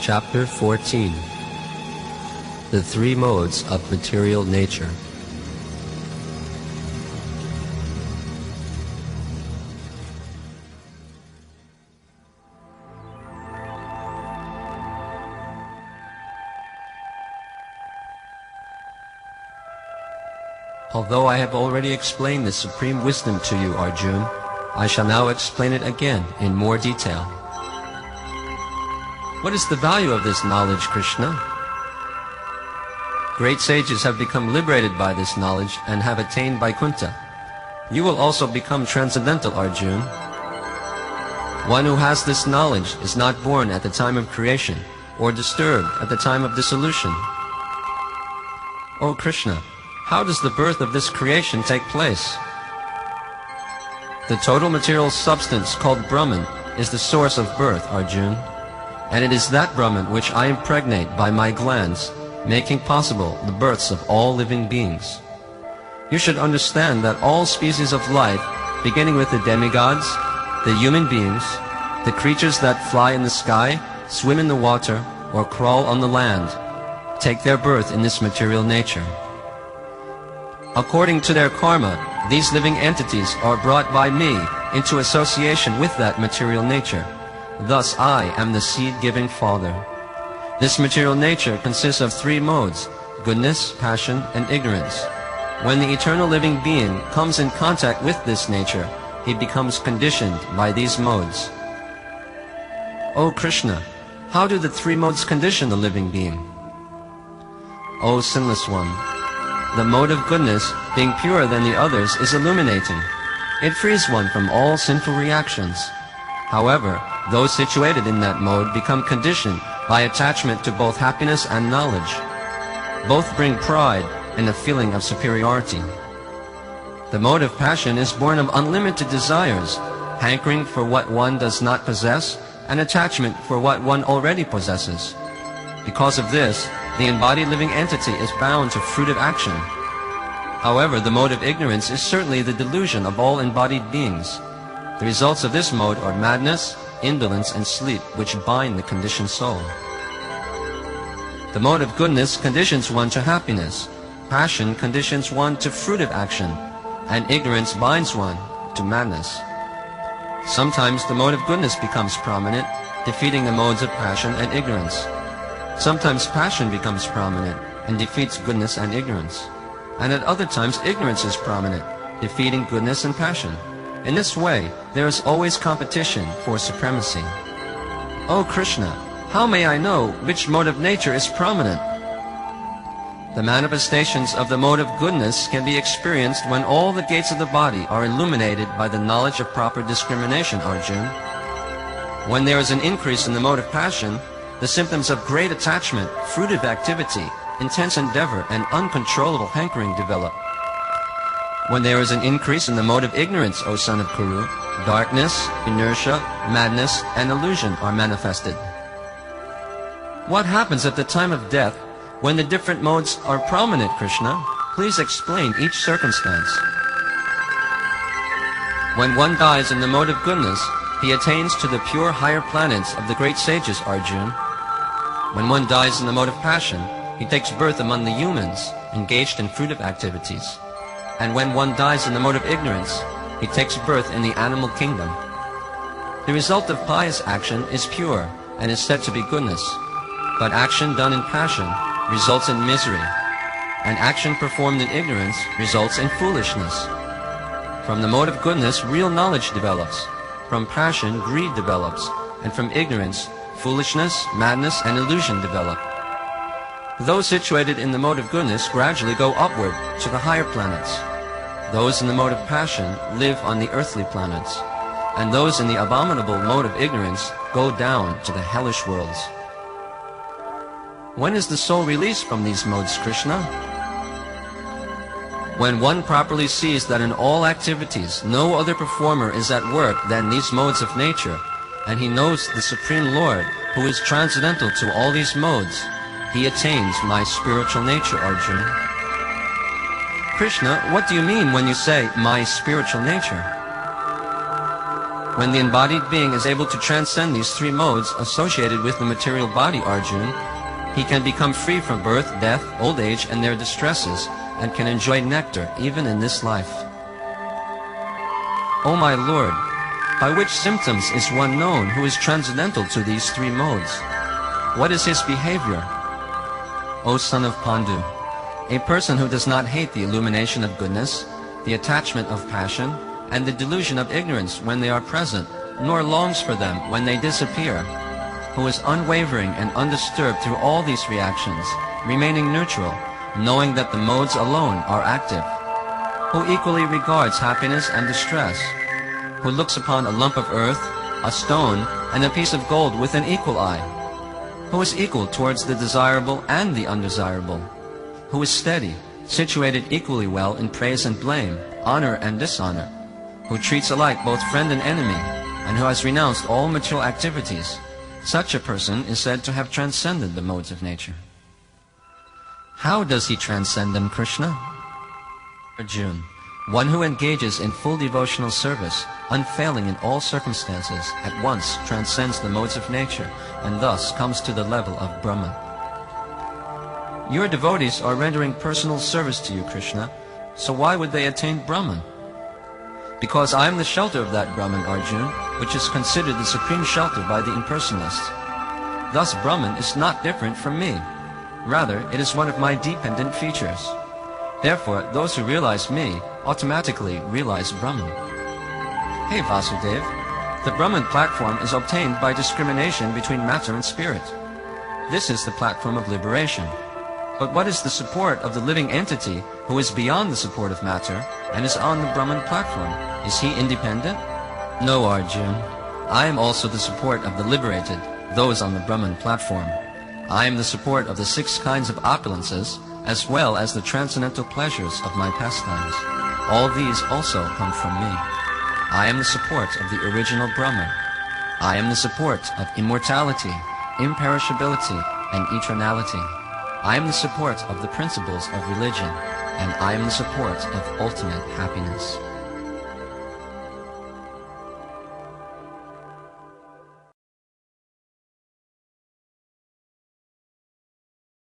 Chapter 14. The Three Modes of Material Nature. Although I have already explained the supreme wisdom to you, Arjuna, I shall now explain it again in more detail. What is the value of this knowledge, Krishna? Great sages have become liberated by this knowledge and have attained Vaikuntha. You will also become transcendental, Arjuna. One who has this knowledge is not born at the time of creation or disturbed at the time of dissolution. O Krishna, how does the birth of this creation take place? The total material substance called Brahman is the source of birth, Arjuna. And it is that Brahman which I impregnate by my glands, making possible the births of all living beings. You should understand that all species of life, beginning with the demigods, the human beings, the creatures that fly in the sky, swim in the water, or crawl on the land, take their birth in this material nature. According to their karma, these living entities are brought by me into association with that material nature. Thus I am the seed-giving Father. This material nature consists of three modes: goodness, passion, and ignorance. When the eternal living being comes in contact with this nature, he becomes conditioned by these modes. O Krishna, how do the three modes condition the living being? O sinless one, the mode of goodness, being purer than the others, is illuminating. It frees one from all sinful reactions. However, those situated in that mode become conditioned by attachment to both happiness and knowledge. Both bring pride and a feeling of superiority. The mode of passion is born of unlimited desires, hankering for what one does not possess, and attachment for what one already possesses. Because of this, the embodied living entity is bound to fruitive action. However, the mode of ignorance is certainly the delusion of all embodied beings. The results of this mode are madness, indolence, and sleep, which bind the conditioned soul. The mode of goodness conditions one to happiness, passion conditions one to fruitive action, and ignorance binds one to madness. Sometimes the mode of goodness becomes prominent, defeating the modes of passion and ignorance. Sometimes passion becomes prominent and defeats goodness and ignorance. And at other times ignorance is prominent, defeating goodness and passion. In this way, there is always competition for supremacy. O Krishna, how may I know which mode of nature is prominent? The manifestations of the mode of goodness can be experienced when all the gates of the body are illuminated by the knowledge of proper discrimination, Arjuna. When there is an increase in the mode of passion, the symptoms of great attachment, fruitive activity, intense endeavor, and uncontrollable hankering develop. When there is an increase in the mode of ignorance, O son of Kuru, darkness, inertia, madness, and illusion are manifested. What happens at the time of death when the different modes are prominent, Krishna? Please explain each circumstance. When one dies in the mode of goodness, he attains to the pure higher planets of the great sages, Arjuna. When one dies in the mode of passion, he takes birth among the humans, engaged in fruitive activities. And when one dies in the mode of ignorance, he takes birth in the animal kingdom. The result of pious action is pure and is said to be goodness, but action done in passion results in misery, and action performed in ignorance results in foolishness. From the mode of goodness, real knowledge develops. From passion, greed develops, and from ignorance, foolishness, madness, and illusion develop. Those situated in the mode of goodness gradually go upward to the higher planets. Those in the mode of passion live on the earthly planets, and those in the abominable mode of ignorance go down to the hellish worlds. When is the soul released from these modes, Krishna? When one properly sees that in all activities no other performer is at work than these modes of nature, and he knows the Supreme Lord, who is transcendental to all these modes, he attains my spiritual nature, Arjuna. Krishna, what do you mean when you say, my spiritual nature? When the embodied being is able to transcend these three modes associated with the material body, Arjun, he can become free from birth, death, old age, and their distresses, and can enjoy nectar even in this life. O my Lord, by which symptoms is one known who is transcendental to these three modes? What is his behavior? O son of Pandu, a person who does not hate the illumination of goodness, the attachment of passion, and the delusion of ignorance when they are present, nor longs for them when they disappear, who is unwavering and undisturbed through all these reactions, remaining neutral, knowing that the modes alone are active, who equally regards happiness and distress, who looks upon a lump of earth, a stone, and a piece of gold with an equal eye, who is equal towards the desirable and the undesirable, who is steady, situated equally well in praise and blame, honor and dishonor, who treats alike both friend and enemy, and who has renounced all material activities. Such a person is said to have transcended the modes of nature. How does he transcend them, Krishna? Arjuna, one who engages in full devotional service, unfailing in all circumstances, at once transcends the modes of nature, and thus comes to the level of Brahman. Your devotees are rendering personal service to you, Krishna, so why would they attain Brahman? Because I am the shelter of that Brahman, Arjuna, which is considered the supreme shelter by the impersonalists. Thus Brahman is not different from me. Rather, it is one of my dependent features. Therefore, those who realize me automatically realize Brahman. Hey Vasudev, the Brahman platform is obtained by discrimination between matter and spirit. This is the platform of liberation. But what is the support of the living entity who is beyond the support of matter and is on the Brahman platform? Is he independent? No, Arjuna. I am also the support of the liberated, those on the Brahman platform. I am the support of the 6 kinds of opulences, as well as the transcendental pleasures of my pastimes. All these also come from me. I am the support of the original Brahman. I am the support of immortality, imperishability, and eternality. I am the support of the principles of religion, and I am the support of ultimate happiness.